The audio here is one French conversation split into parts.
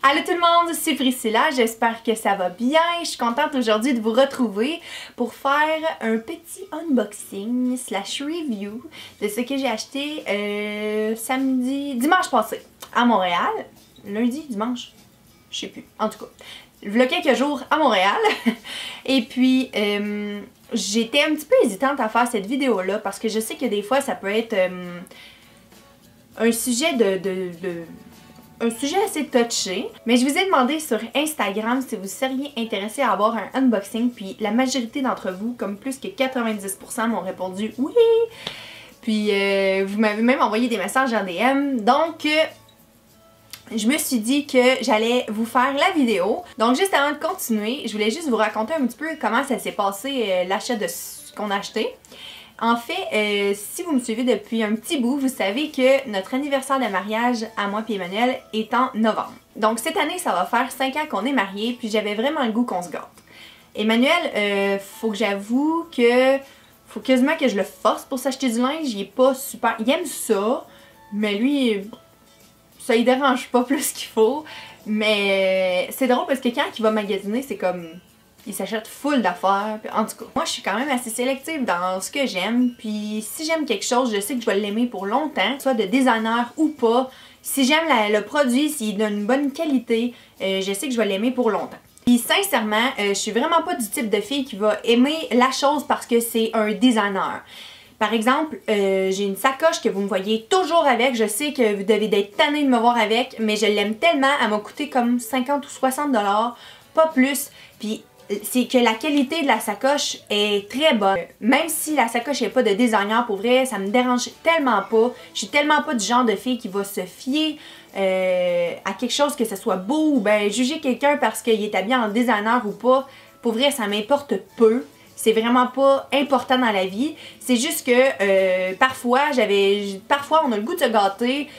Allô tout le monde, c'est Priscilla, j'espère que ça va bien. Je suis contente aujourd'hui de vous retrouver pour faire un petit unboxing slash review de ce que j'ai acheté dimanche passé à Montréal. Lundi, dimanche, je sais plus, en tout cas. Il y a quelques jours à Montréal. Et puis, j'étais un petit peu hésitante à faire cette vidéo-là parce que je sais que des fois ça peut être un sujet un sujet assez touché, mais je vous ai demandé sur Instagram si vous seriez intéressé à avoir un unboxing, puis la majorité d'entre vous, comme plus que 90%, m'ont répondu oui. Puis vous m'avez même envoyé des messages en DM, donc je me suis dit que j'allais vous faire la vidéo. Donc juste avant de continuer, je voulais juste vous raconter un petit peu comment ça s'est passé l'achat de ce qu'on a acheté. En fait, si vous me suivez depuis un petit bout, vous savez que notre anniversaire de mariage à moi et Emmanuel est en novembre. Donc cette année, ça va faire 5 ans qu'on est mariés, puis j'avais vraiment le goût qu'on se gâte. Emmanuel, faut que j'avoue que faut quasiment que je le force pour s'acheter du linge, il est pas super... Il aime ça, mais lui, ça lui dérange pas plus qu'il faut. Mais c'est drôle parce que quand il va magasiner, c'est comme... Il s'achète full d'affaires. En tout cas, moi je suis quand même assez sélective dans ce que j'aime. Puis si j'aime quelque chose, je sais que je vais l'aimer pour longtemps, soit de designer ou pas. Si j'aime le produit, s'il donne une bonne qualité, je sais que je vais l'aimer pour longtemps. Puis sincèrement, je suis vraiment pas du type de fille qui va aimer la chose parce que c'est un designer. Par exemple, j'ai une sacoche que vous me voyez toujours avec. Je sais que vous devez être tanné de me voir avec, mais je l'aime tellement. Elle m'a coûté comme 50 ou 60 $, pas plus. Puis c'est que la qualité de la sacoche est très bonne. Même si la sacoche n'est pas de designer, pour vrai, ça me dérange tellement pas. Je suis tellement pas du genre de fille qui va se fier à quelque chose, que ce soit beau ou ben juger quelqu'un parce qu'il est habillé en designer ou pas. Pour vrai, ça m'importe peu. C'est vraiment pas important dans la vie. C'est juste que parfois on a le goût de se gâter.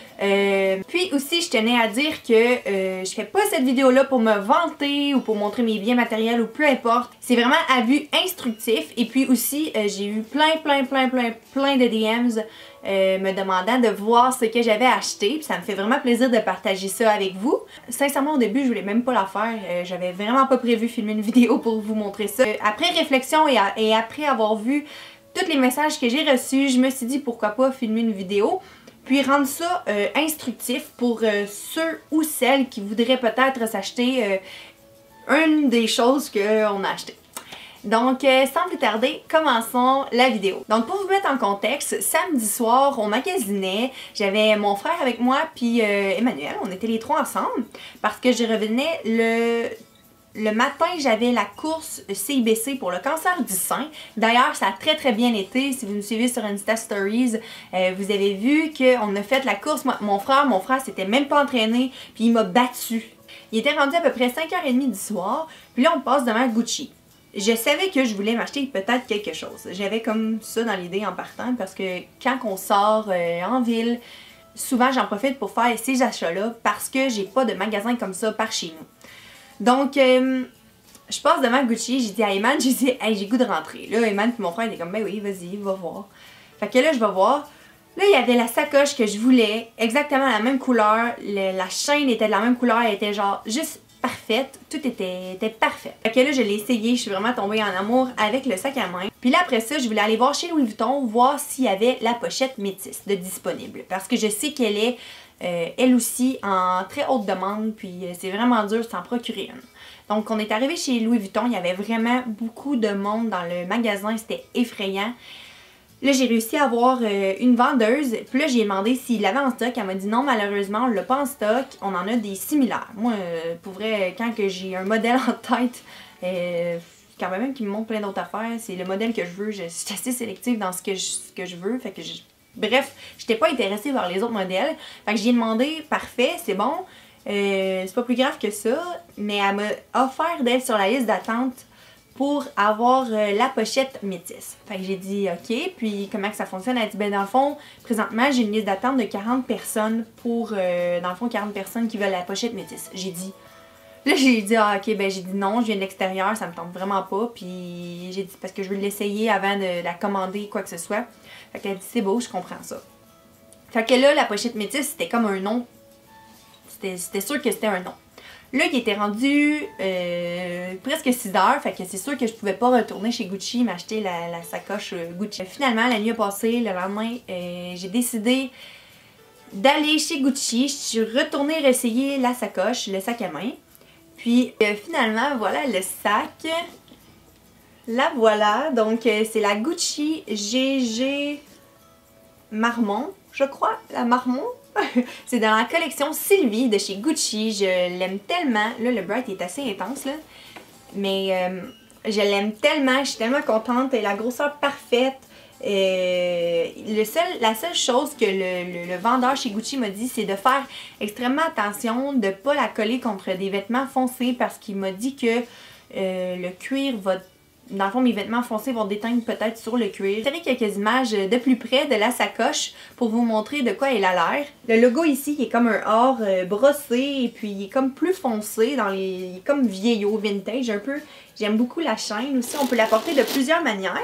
Puis aussi, je tenais à dire que je fais pas cette vidéo-là pour me vanter ou pour montrer mes biens matériels ou peu importe. C'est vraiment à but instructif. Et puis aussi, j'ai eu plein de DMs me demandant de voir ce que j'avais acheté. Puis ça me fait vraiment plaisir de partager ça avec vous. Sincèrement, au début, je voulais même pas la faire. J'avais vraiment pas prévu filmer une vidéo pour vous montrer ça. Après réflexion et après avoir vu tous les messages que j'ai reçus, je me suis dit pourquoi pas filmer une vidéo. Puis rendre ça instructif pour ceux ou celles qui voudraient peut-être s'acheter une des choses qu'on a achetées. Donc, sans plus tarder, commençons la vidéo. Donc, pour vous mettre en contexte, samedi soir, on magasinait. J'avais mon frère avec moi, puis Emmanuel, on était les trois ensemble, parce que je revenais le matin, j'avais la course CIBC pour le cancer du sein. D'ailleurs, ça a très bien été. Si vous me suivez sur Insta Stories, vous avez vu qu'on a fait la course. Mon frère s'était même pas entraîné, puis il m'a battu. Il était rendu à peu près 5h30 du soir, puis là, on passe devant Gucci. Je savais que je voulais m'acheter peut-être quelque chose. J'avais comme ça dans l'idée en partant parce que quand on sort en ville, souvent j'en profite pour faire ces achats-là parce que j'ai pas de magasin comme ça par chez nous. Donc, je passe devant Gucci, j'ai dit à Eman, j'ai dit, hey, j'ai goût de rentrer. Là, Eman et mon frère étaient comme, ben oui, vas-y, va voir. Fait que là, je vais voir. Là, il y avait la sacoche que je voulais, exactement la même couleur. La chaîne était de la même couleur, elle était genre juste parfaite, tout était parfait. Fait que là, je l'ai essayé, je suis vraiment tombée en amour avec le sac à main. Puis là, après ça, je voulais aller voir chez Louis Vuitton, voir s'il y avait la pochette métisse de disponible. Parce que je sais qu'elle est, elle aussi, en très haute demande, puis c'est vraiment dur de s'en procurer une. Donc, on est arrivé chez Louis Vuitton, il y avait vraiment beaucoup de monde dans le magasin, c'était effrayant. Là, j'ai réussi à avoir une vendeuse, puis là, j'ai demandé s'il l'avait en stock. Elle m'a dit non, malheureusement, on l'a pas en stock, on en a des similaires. Moi, pour vrai, quand j'ai un modèle en tête, quand même qu'il me montre plein d'autres affaires, c'est le modèle que je veux. Je suis assez sélective dans ce que je veux, fait que bref, j'étais pas intéressée par les autres modèles. Fait que j'ai demandé, parfait, c'est bon, c'est pas plus grave que ça, mais elle m'a offert d'être sur la liste d'attente pour avoir la pochette métisse. Fait que j'ai dit ok, puis comment que ça fonctionne? Elle a dit ben dans le fond, présentement j'ai une liste d'attente de 40 personnes pour, dans le fond 40 personnes qui veulent la pochette métisse. J'ai dit, là j'ai dit ah ok, ben j'ai dit non, je viens de l'extérieur, ça me tente vraiment pas, puis j'ai dit parce que je veux l'essayer avant de la commander quoi que ce soit. Fait qu'elle a dit c'est beau, je comprends ça. Fait que là la pochette métisse c'était comme un nom, c'était sûr que c'était un nom. Là, il était rendu presque 6 heures, fait que c'est sûr que je pouvais pas retourner chez Gucci et m'acheter la sacoche Gucci. Finalement, la nuit a passé, le lendemain, j'ai décidé d'aller chez Gucci. Je suis retournée réessayer la sacoche, le sac à main. Puis finalement, voilà le sac. La voilà, donc c'est la Gucci GG Marmont, je crois, la Marmont. C'est dans la collection Sylvie de chez Gucci. Je l'aime tellement. Là, le bright est assez intense, là. Mais je l'aime tellement. Je suis tellement contente. Elle a la grosseur parfaite. La seule chose que le vendeur chez Gucci m'a dit, c'est de faire extrêmement attention, de ne pas la coller contre des vêtements foncés parce qu'il m'a dit que le cuir va... Dans le fond, mes vêtements foncés vont déteindre peut-être sur le cuir. Je vais faire quelques images de plus près de la sacoche pour vous montrer de quoi elle a l'air. Le logo ici, il est comme un or brossé et puis il est comme plus foncé, il est comme vieillot, vintage un peu. J'aime beaucoup la chaîne aussi. On peut la porter de plusieurs manières.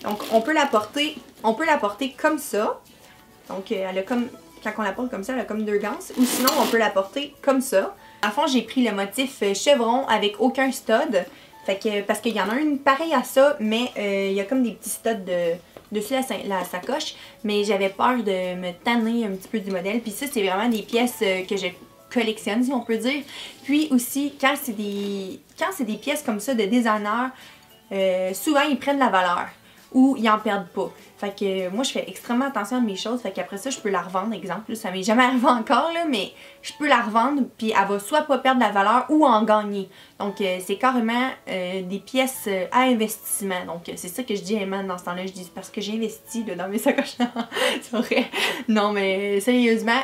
Donc, on peut la porter comme ça. Donc, elle a comme, quand on la porte comme ça, elle a comme deux ganses. Ou sinon, on peut la porter comme ça. À fond, j'ai pris le motif chevron avec aucun stud. Fait que, parce qu'il y en a une pareille à ça, mais il y a comme des petits studs dessus la sacoche. Mais j'avais peur de me tanner un petit peu du modèle. Puis ça, c'est vraiment des pièces que je collectionne, si on peut dire. Puis aussi, quand c'est des pièces comme ça de designer, souvent ils prennent la valeur. Ou ils en perdent pas. Fait que moi, je fais extrêmement attention à mes choses. Fait qu'après ça, je peux la revendre, exemple. Ça m'est jamais arrivé encore, là, mais je peux la revendre, puis elle va soit pas perdre la valeur ou en gagner. Donc, c'est carrément des pièces à investissement. Donc, c'est ça que je dis à Emma dans ce temps-là. Je dis parce que j'ai investi là, dans mes sacoches. C'est vrai. Non, mais sérieusement,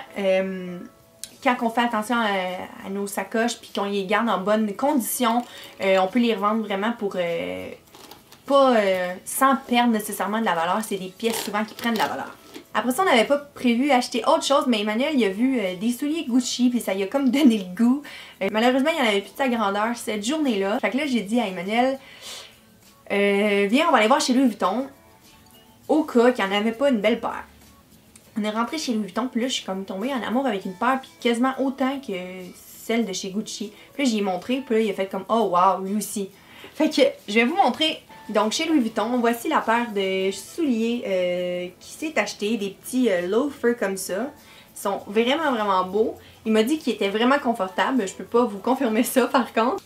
quand on fait attention à nos sacoches, puis qu'on les garde en bonne condition, on peut les revendre vraiment pour... pas sans perdre nécessairement de la valeur, c'est des pièces souvent qui prennent de la valeur. Après ça, on n'avait pas prévu acheter autre chose, mais Emmanuel, il a vu des souliers Gucci, puis ça lui a comme donné le goût. Malheureusement, il n'y en avait plus de sa grandeur cette journée-là. Fait que là, j'ai dit à Emmanuel, viens, on va aller voir chez Louis Vuitton, au cas qu'il n'y en avait pas une belle paire. On est rentré chez Louis Vuitton, puis là, je suis comme tombée en amour avec une paire, puis quasiment autant que celle de chez Gucci. Puis là, j'y ai montré, puis là, il a fait comme, oh wow, lui aussi. Fait que je vais vous montrer. Donc, chez Louis Vuitton, voici la paire de souliers qui s'est acheté, des petits loafers comme ça. Ils sont vraiment, vraiment beaux. Il m'a dit qu'ils étaient vraiment confortables. Je peux pas vous confirmer ça, par contre.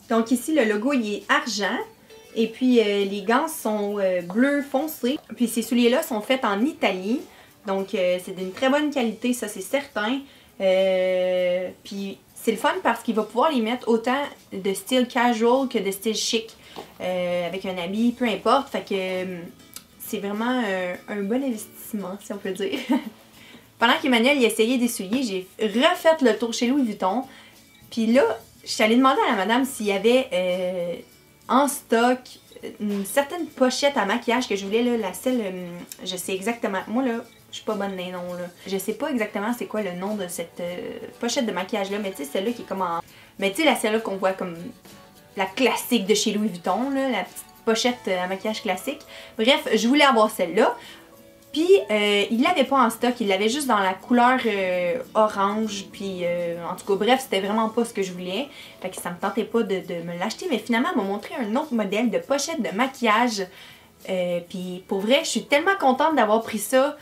Donc, ici, le logo, il est argent. Et puis, les gants sont bleu foncé. Puis, ces souliers-là sont faits en Italie. Donc, c'est d'une très bonne qualité, ça, c'est certain. Puis, c'est le fun parce qu'il va pouvoir les mettre autant de style casual que de style chic. Avec un habit, peu importe. Fait que c'est vraiment un bon investissement, si on peut dire. Pendant qu'Emmanuel il essayait des souliers, j'ai refait le tour chez Louis Vuitton. Puis là, je suis allée demander à la madame s'il y avait en stock une certaine pochette à maquillage que je voulais, là, je sais exactement. Moi, là, je suis pas bonne des noms, là. Je sais pas exactement c'est quoi le nom de cette pochette de maquillage-là, mais tu sais, celle-là qui est comme en... Mais tu sais, celle-là qu'on voit comme... La classique de chez Louis Vuitton, là, la petite pochette à maquillage classique. Bref, je voulais avoir celle-là. Puis, il l'avait pas en stock, il l'avait juste dans la couleur orange. Puis, en tout cas, bref, c'était vraiment pas ce que je voulais. Fait que ça me tentait pas de me l'acheter. Mais finalement, elle m'a montré un autre modèle de pochette de maquillage. Puis, pour vrai, je suis tellement contente d'avoir pris ça.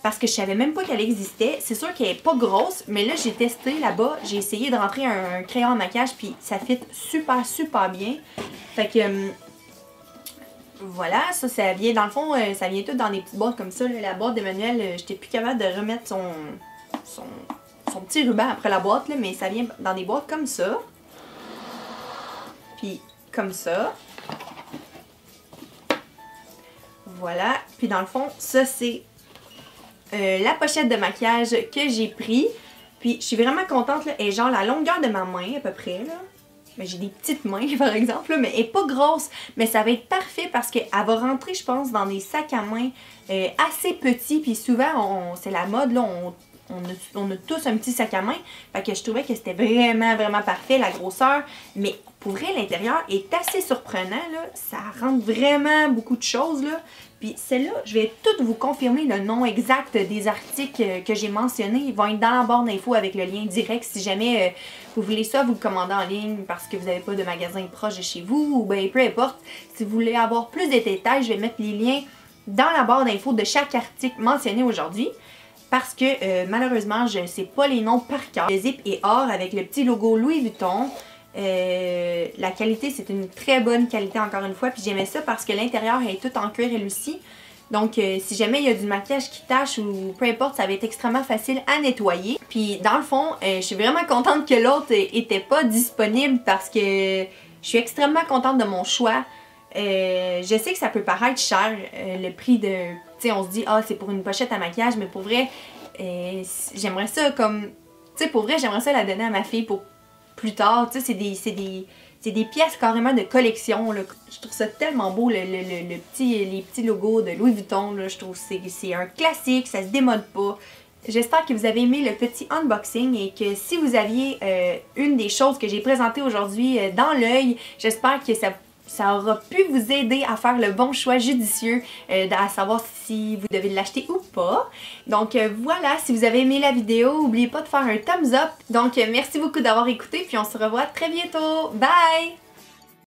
Parce que je savais même pas qu'elle existait. C'est sûr qu'elle est pas grosse, mais là j'ai testé là-bas. J'ai essayé de rentrer un crayon à maquillage, puis ça fit super, super bien. Fait que voilà, ça vient dans le fond, ça vient tout dans des petites boîtes comme ça. Là. La boîte d'Emmanuel, j'étais plus capable de remettre son petit ruban après la boîte, là, mais ça vient dans des boîtes comme ça. Puis comme ça. Voilà. Puis dans le fond, ça c'est... la pochette de maquillage que j'ai pris. Puis je suis vraiment contente, là. Elle est genre la longueur de ma main à peu près, là. Mais j'ai des petites mains par exemple, là, mais elle est pas grosse. Mais ça va être parfait parce qu'elle va rentrer, je pense, dans des sacs à main assez petits. Puis souvent, c'est la mode, là, on a tous un petit sac à main. Fait que je trouvais que c'était vraiment, vraiment parfait, la grosseur. Mais pour vrai, l'intérieur est assez surprenant, là. Ça rentre vraiment beaucoup de choses, là. Puis celle-là, je vais tout vous confirmer le nom exact des articles que j'ai mentionnés. Ils vont être dans la barre d'infos avec le lien direct si jamais vous voulez ça, vous le commandez en ligne parce que vous n'avez pas de magasin proche de chez vous ou ben peu importe. Si vous voulez avoir plus de détails, je vais mettre les liens dans la barre d'infos de chaque article mentionné aujourd'hui. Parce que malheureusement, je ne sais pas les noms par cœur. Le zip est or avec le petit logo Louis Vuitton. La qualité, c'est une très bonne qualité encore une fois. Puis j'aimais ça parce que l'intérieur est tout en cuir elle aussi. Donc si jamais il y a du maquillage qui tache ou peu importe, ça va être extrêmement facile à nettoyer. Puis dans le fond, je suis vraiment contente que l'autre était pas disponible parce que je suis extrêmement contente de mon choix. Je sais que ça peut paraître cher, le prix de... Tu sais, on se dit, ah, c'est pour une pochette à maquillage, mais pour vrai, j'aimerais ça comme... Tu sais, pour vrai, j'aimerais ça la donner à ma fille pour plus tard. Tu sais, c'est des pièces carrément de collection, là. Je trouve ça tellement beau, les petits logos de Louis Vuitton, là. Je trouve que c'est un classique, ça se démode pas. J'espère que vous avez aimé le petit unboxing et que si vous aviez une des choses que j'ai présentées aujourd'hui dans l'œil, j'espère que ça aura pu vous aider à faire le bon choix judicieux, à savoir si vous devez l'acheter ou pas. Donc voilà, si vous avez aimé la vidéo, n'oubliez pas de faire un thumbs up. Donc merci beaucoup d'avoir écouté, puis on se revoit très bientôt. Bye!